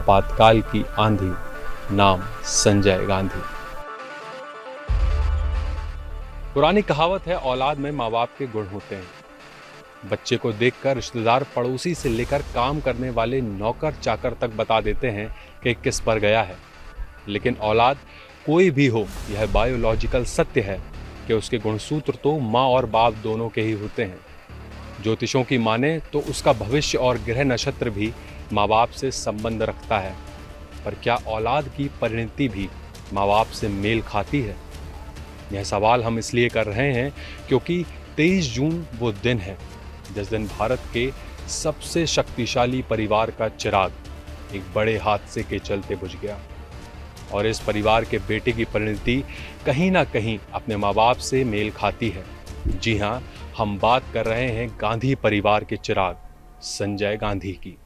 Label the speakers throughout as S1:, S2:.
S1: आपातकाल की आंधी, नाम संजय गांधी। पुरानी कहावत है, औलाद में माँ बाप के गुण होते हैं। बच्चे को देखकर रिश्तेदार, पड़ोसी से लेकर काम करने वाले नौकर चाकर तक बता देते हैं कि किस पर गया है। लेकिन औलाद कोई भी हो, यह बायोलॉजिकल सत्य है कि उसके गुणसूत्र तो माँ और बाप दोनों के ही होते हैं। ज्योतिषों की माने तो उसका भविष्य और ग्रह नक्षत्र भी माँ बाप से संबंध रखता है। पर क्या औलाद की परिणति भी माँ बाप से मेल खाती है? यह सवाल हम इसलिए कर रहे हैं क्योंकि 23 जून वो दिन है जिस दिन भारत के सबसे शक्तिशाली परिवार का चिराग एक बड़े हादसे के चलते बुझ गया। और इस परिवार के बेटे की परिणति कहीं ना कहीं अपने माँ बाप से मेल खाती है। जी हाँ, हम बात कर रहे हैं गांधी परिवार के चिराग संजय गांधी की।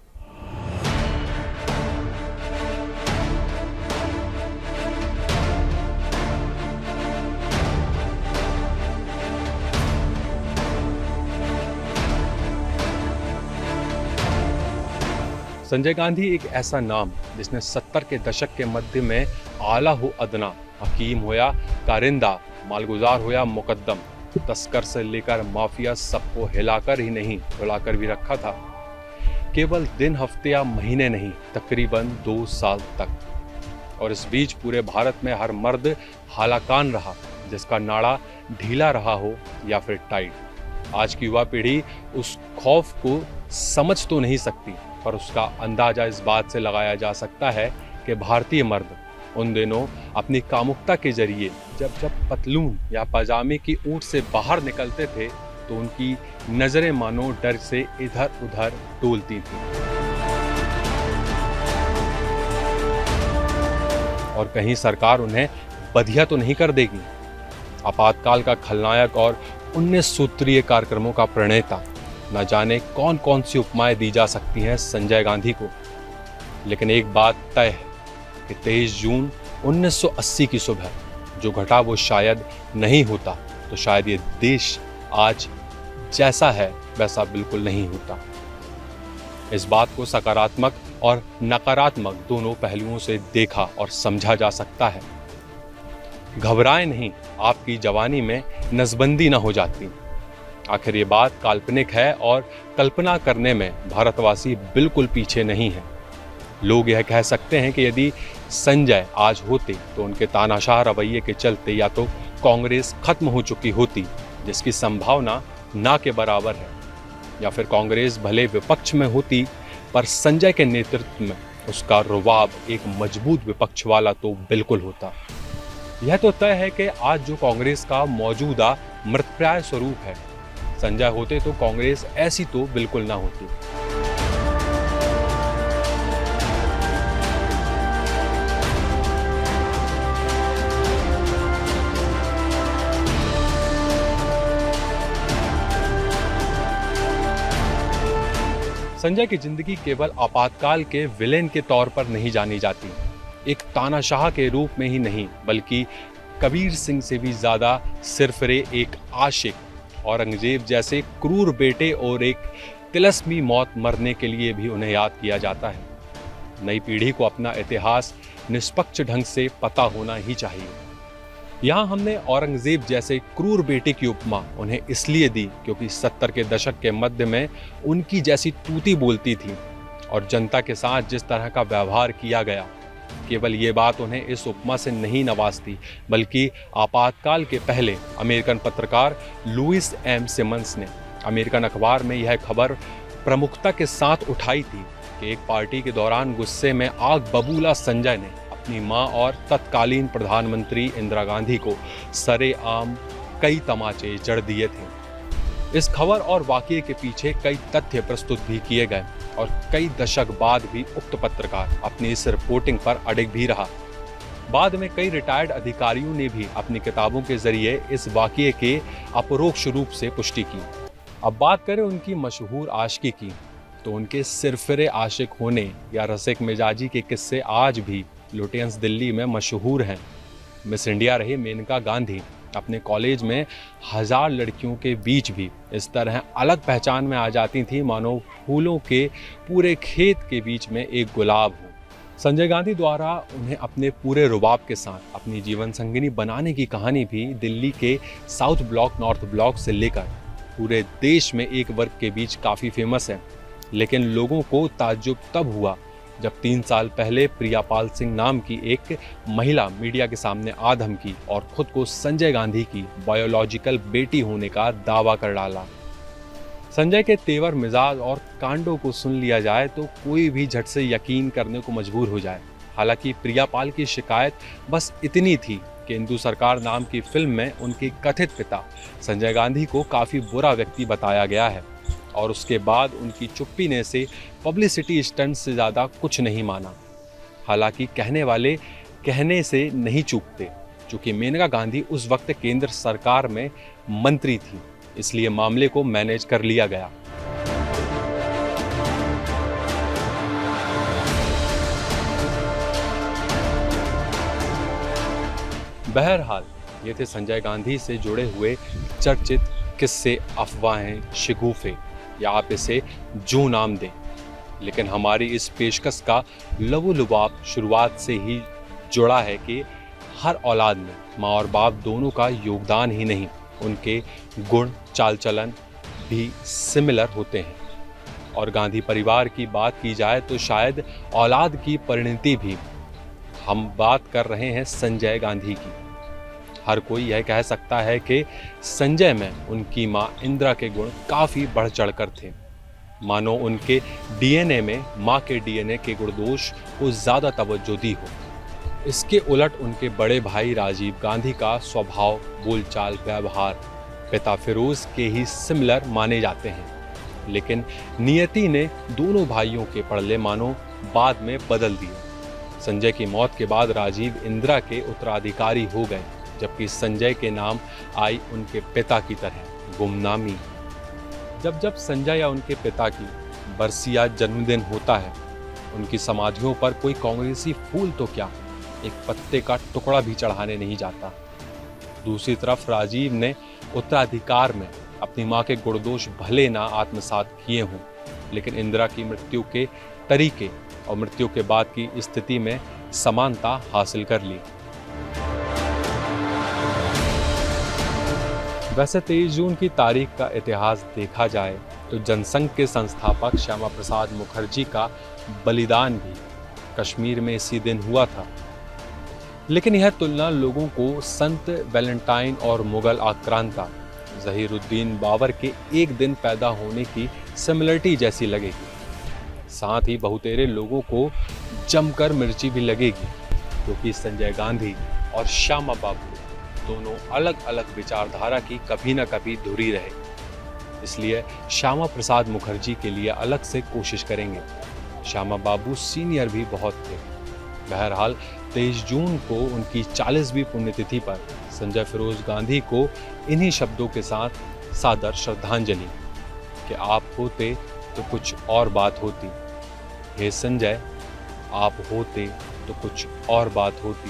S1: संजय गांधी एक ऐसा नाम जिसने 70 के दशक के मध्य में आला हो अदना, हकीम होया कारिंदा, मालगुजार होया मुकद्दम, तस्कर से लेकर माफिया सबको हिलाकर ही नहीं रुलाकर भी रखा था। केवल दिन, हफ्ते या महीने नहीं, तकरीबन 2 साल तक। और इस बीच पूरे भारत में हर मर्द हालाकान रहा जिसका नाड़ा ढीला रहा हो या फिर टाइट। आज की युवा पीढ़ी उस खौफ को समझ तो नहीं सकती, पर उसका अंदाजा इस बात से लगाया जा सकता है कि भारतीय मर्द उन दिनों अपनी कामुकता के जरिए जब पतलून या पजामे की ऊंट से बाहर निकलते थे तो उनकी नजरें मानो डर से इधर उधर डोलती थीं। और कहीं सरकार उन्हें बधिया तो नहीं कर देगी। आपातकाल का खलनायक और 19 सूत्रीय कार्यक्रमों का प्रणेता, न जाने कौन कौन सी उपमाएं दी जा सकती हैं संजय गांधी को। लेकिन एक बात तय है कि 23 जून 1980 की सुबह जो घटा वो शायद नहीं होता तो शायद ये देश आज जैसा है वैसा बिल्कुल नहीं होता। इस बात को सकारात्मक और नकारात्मक दोनों पहलुओं से देखा और समझा जा सकता है। घबराएं नहीं, आपकी जवानी में नसबंदी न हो जाती। आखिर ये बात काल्पनिक है और कल्पना करने में भारतवासी बिल्कुल पीछे नहीं है। लोग यह कह सकते हैं कि यदि संजय आज होते तो उनके तानाशाह रवैये के चलते या तो कांग्रेस खत्म हो चुकी होती, जिसकी संभावना ना के बराबर है, या फिर कांग्रेस भले विपक्ष में होती पर संजय के नेतृत्व में उसका रुबाब एक मजबूत विपक्ष वाला तो बिल्कुल होता। यह तो तय है कि आज जो कांग्रेस का मौजूदा मृतप्राय स्वरूप है, संजय होते तो कांग्रेस ऐसी तो बिल्कुल ना होती। संजय की जिंदगी केवल आपातकाल के विलेन के तौर पर नहीं जानी जाती। एक तानाशाह के रूप में ही नहीं, बल्कि कबीर सिंह से भी ज्यादा सिरफिरे एक आशिक, औरंगजेब जैसे क्रूर बेटे और एक तिलस्मी मौत मरने के लिए भी उन्हें याद किया जाता है। नई पीढ़ी को अपना इतिहास निष्पक्ष ढंग से पता होना ही चाहिए। यहाँ हमने औरंगजेब जैसे क्रूर बेटे की उपमा उन्हें इसलिए दी क्योंकि 70 के दशक के मध्य में उनकी जैसी तूती बोलती थी और जनता के साथ जिस तरह का व्यवहार किया गया, केवल ये बात उन्हें इस उपमा से नहीं नवाजती, बल्कि आपातकाल के पहले अमेरिकन पत्रकार लुइस एम सिमंस ने अमेरिकन अखबार में यह खबर प्रमुखता के साथ उठाई थी कि एक पार्टी के दौरान गुस्से में आग बबूला संजय ने अपनी मां और तत्कालीन प्रधानमंत्री इंदिरा गांधी को सरेआम कई तमाचे जड़ दिए थे। इस खबर और वाकये के पीछे कई तथ्य प्रस्तुत भी किए गए और कई दशक बाद भी उक्त पत्रकार अपनी इस रिपोर्टिंग पर अडिग भी रहा। बाद में कई रिटायर्ड अधिकारियों ने भी अपनी किताबों के जरिए इस वाकये के अपरोक्ष रूप से पुष्टि की। अब बात करें उनकी मशहूर आशिकी की, तो उनके सिरफिरे आशिक होने या रसिक मिजाजी के किस्से आज भी लुटियंस दिल्ली में मशहूर हैं। मिस इंडिया रही मेनका गांधी अपने कॉलेज में 1000 लड़कियों के बीच भी इस तरह अलग पहचान में आ जाती थी मानो फूलों के पूरे खेत के बीच में एक गुलाब हो। संजय गांधी द्वारा उन्हें अपने पूरे रुबाब के साथ अपनी जीवन संगिनी बनाने की कहानी भी दिल्ली के साउथ ब्लॉक, नॉर्थ ब्लॉक से लेकर पूरे देश में एक वर्ग के बीच काफ़ी फेमस है। लेकिन लोगों को ताज्जुब तब हुआ जब 3 साल पहले प्रियापाल सिंह नाम की एक महिला मीडिया के सामने आ धमकी और खुद को संजय गांधी की बायोलॉजिकल बेटी होने का दावा कर डाला। संजय के तेवर, मिजाज और कांडों को सुन लिया जाए तो कोई भी झट से यकीन करने को मजबूर हो जाए। हालांकि प्रियापाल की शिकायत बस इतनी थी कि हिंदू सरकार नाम की फिल्म में उनके कथित पिता संजय गांधी को काफ़ी बुरा व्यक्ति बताया गया है और उसके बाद उनकी चुप्पी ने से पब्लिसिटी स्टंट से ज़्यादा कुछ नहीं माना। हालांकि कहने वाले कहने से नहीं चूकते। चूँकि मेनका गांधी उस वक्त केंद्र सरकार में मंत्री थी, इसलिए मामले को मैनेज कर लिया गया। बहरहाल ये थे संजय गांधी से जुड़े हुए चर्चित किस्से, अफवाहें, शिगूफे या आप इसे जो नाम दें। लेकिन हमारी इस पेशकश का लबोलुबाब शुरुआत से ही जुड़ा है कि हर औलाद में माँ और बाप दोनों का योगदान ही नहीं, उनके गुण, चाल चलन भी सिमिलर होते हैं। और गांधी परिवार की बात की जाए तो शायद औलाद की परिणति भी। हम बात कर रहे हैं संजय गांधी की। हर कोई यह कह सकता है कि संजय में उनकी मां इंदिरा के गुण काफ़ी बढ़ चढ़कर थे, मानो उनके डीएनए में मां के डीएनए के गुण दोष को ज़्यादा तवज्जो दी हो। इसके उलट उनके बड़े भाई राजीव गांधी का स्वभाव, बोलचाल, व्यवहार पिता फिरोज के ही सिमिलर माने जाते हैं। लेकिन नियति ने दोनों भाइयों के पड़ले मानो बाद में बदल दिए। संजय की मौत के बाद राजीव इंदिरा के उत्तराधिकारी हो गए, जबकि संजय के नाम आई उनके पिता की तरह गुमनामी। जब जब संजय या उनके पिता की बरसी या जन्मदिन होता है, उनकी समाधियों पर कोई कांग्रेसी फूल तो क्या, एक पत्ते का टुकड़ा भी चढ़ाने नहीं जाता। दूसरी तरफ राजीव ने उत्तराधिकार में अपनी मां के गुणदोष भले ना आत्मसात किए हों, लेकिन इंदिरा की मृत्यु के तरीके और मृत्यु के बाद की स्थिति में समानता हासिल कर ली। वैसे 23 जून की तारीख का इतिहास देखा जाए तो जनसंघ के संस्थापक श्यामा प्रसाद मुखर्जी का बलिदान भी कश्मीर में इसी दिन हुआ था। लेकिन यह तुलना लोगों को संत वैलेंटाइन और मुगल आक्रांता ज़हीरुद्दीन बाबर के एक दिन पैदा होने की सिमिलरिटी जैसी लगेगी। साथ ही बहुतेरे लोगों को जमकर मिर्ची भी लगेगी, क्योंकि संजय गांधी और श्यामा बाबू दोनों अलग अलग विचारधारा की कभी न कभी धुरी रहे। इसलिए श्यामा प्रसाद मुखर्जी के लिए अलग से कोशिश करेंगे। श्यामा बाबू सीनियर भी बहुत थे। बहरहाल 23 जून को उनकी 40वीं पुण्यतिथि पर संजय फिरोज गांधी को इन्हीं शब्दों के साथ सादर श्रद्धांजलि कि आप होते तो कुछ और बात होती, हे संजय आप होते तो कुछ और बात होती।